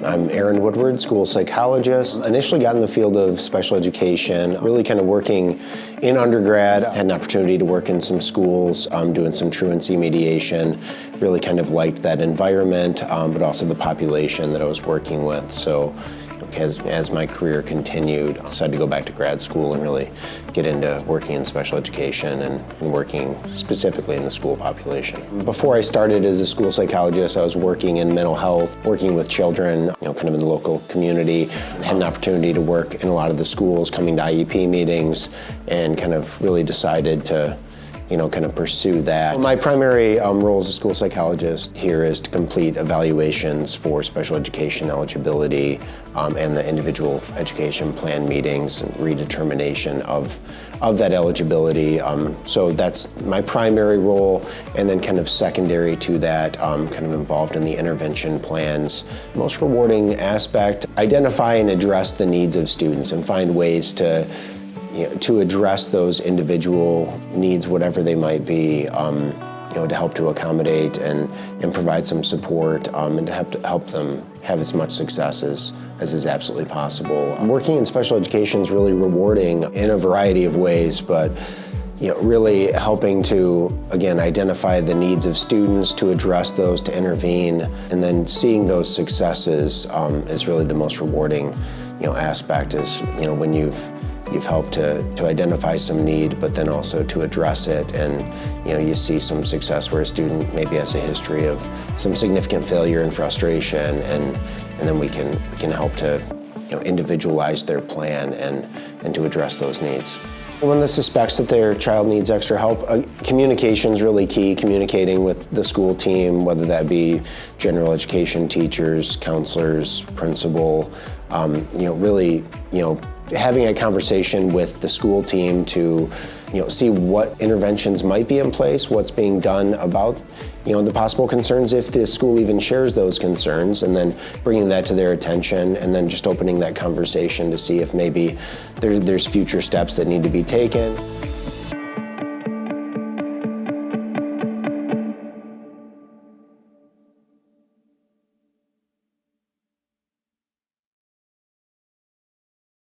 I'm Aaron Woodward, school psychologist. Initially got in the field of special education, really kind of working in undergrad. Had an opportunity to work in some schools, doing some truancy mediation. Really kind of liked that environment, but also the population that I was working with. So as my career continued, I decided to go back to grad school and really get into working in special education and working specifically in the school population. Before I started as a school psychologist, I was working in mental health, working with children, kind of in the local community. I had an opportunity to work in a lot of the schools, coming to IEP meetings, and kind of really decided to kind of pursue that. My primary role as a school psychologist here is to complete evaluations for special education eligibility and the individual education plan meetings and redetermination of that eligibility. So that's my primary role, and then kind of secondary to that, kind of involved in the intervention plans. Most rewarding aspect, identify and address the needs of students and find ways to address those individual needs, whatever they might be, to help to accommodate and provide some support, and to help them have as much success as is absolutely possible. Working in special education is really rewarding in a variety of ways, but really helping to, again, identify the needs of students, to address those, to intervene, and then seeing those successes is really the most rewarding aspect, is when you've helped to identify some need, but then also to address it, and you see some success where a student maybe has a history of some significant failure and frustration, and then we can help to individualize their plan and to address those needs. When the suspects that their child needs extra help, communication is really key. Communicating with the school team, whether that be general education teachers, counselors, principal, really having a conversation with the school team to see what interventions might be in place, what's being done about the possible concerns, if the school even shares those concerns, and then bringing that to their attention, and then just opening that conversation to see if maybe there's future steps that need to be taken.